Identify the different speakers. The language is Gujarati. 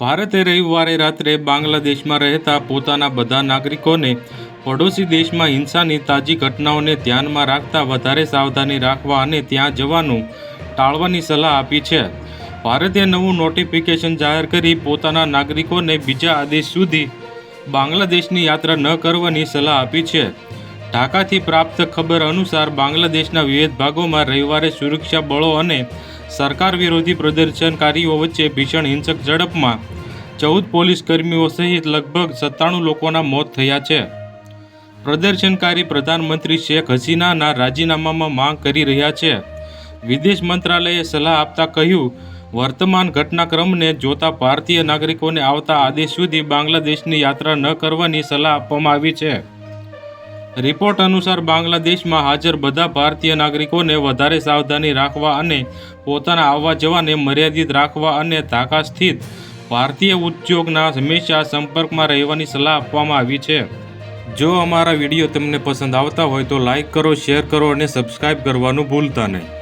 Speaker 1: ભારતે રવિવારે રાત્રે બાંગ્લાદેશમાં રહેતા પોતાના બધા નાગરિકોને પડોશી દેશમાં હિંસાની તાજી ઘટનાઓને ધ્યાનમાં રાખતા વધારે સાવધાની રાખવા અને ત્યાં જવાનું ટાળવાની સલાહ આપી છે. ભારતે નવું નોટિફિકેશન જાહેર કરી પોતાના નાગરિકોને બીજા આદેશ સુધી બાંગ્લાદેશની યાત્રા ન કરવાની સલાહ આપી છે. ઢાકાથી પ્રાપ્ત ખબર અનુસાર બાંગ્લાદેશના વિવિધ ભાગોમાં રવિવારે સુરક્ષા બળો અને સરકાર વિરોધી પ્રદર્શનકારીઓ વચ્ચે ભીષણ હિંસક ઝડપમાં 14 પોલીસ કર્મીઓ સહિત લગભગ 97 લોકોના મોત થયા છે. પ્રદર્શનકારી પ્રધાનમંત્રી શેખ હસીનાના રાજીનામામાં માંગ કરી રહ્યા છે. વિદેશ મંત્રાલયે સલાહ આપતા કહ્યું, વર્તમાન ઘટનાક્રમને જોતા ભારતીય નાગરિકોને આવતા આદેશ સુધી બાંગ્લાદેશની યાત્રા ન કરવાની સલાહ આપવામાં આવી છે. રિપોર્ટ અનુસાર બાંગ્લાદેશમાં હાજર બધા ભારતીય નાગરિકોને વધારે સાવધાની રાખવા અને પોતાના આવવા જવાને મર્યાદિત રાખવા અને ઢાકા સ્થિત ભારતીય ઉચ્ચાયોગના હંમેશા સંપર્કમાં રહેવાની સલાહ આપવામાં આવી છે. જો અમારા વિડીયો તમને પસંદ આવતા હોય તો લાઇક કરો, શેર કરો અને સબસ્ક્રાઇબ કરવાનું ભૂલતા નહીં.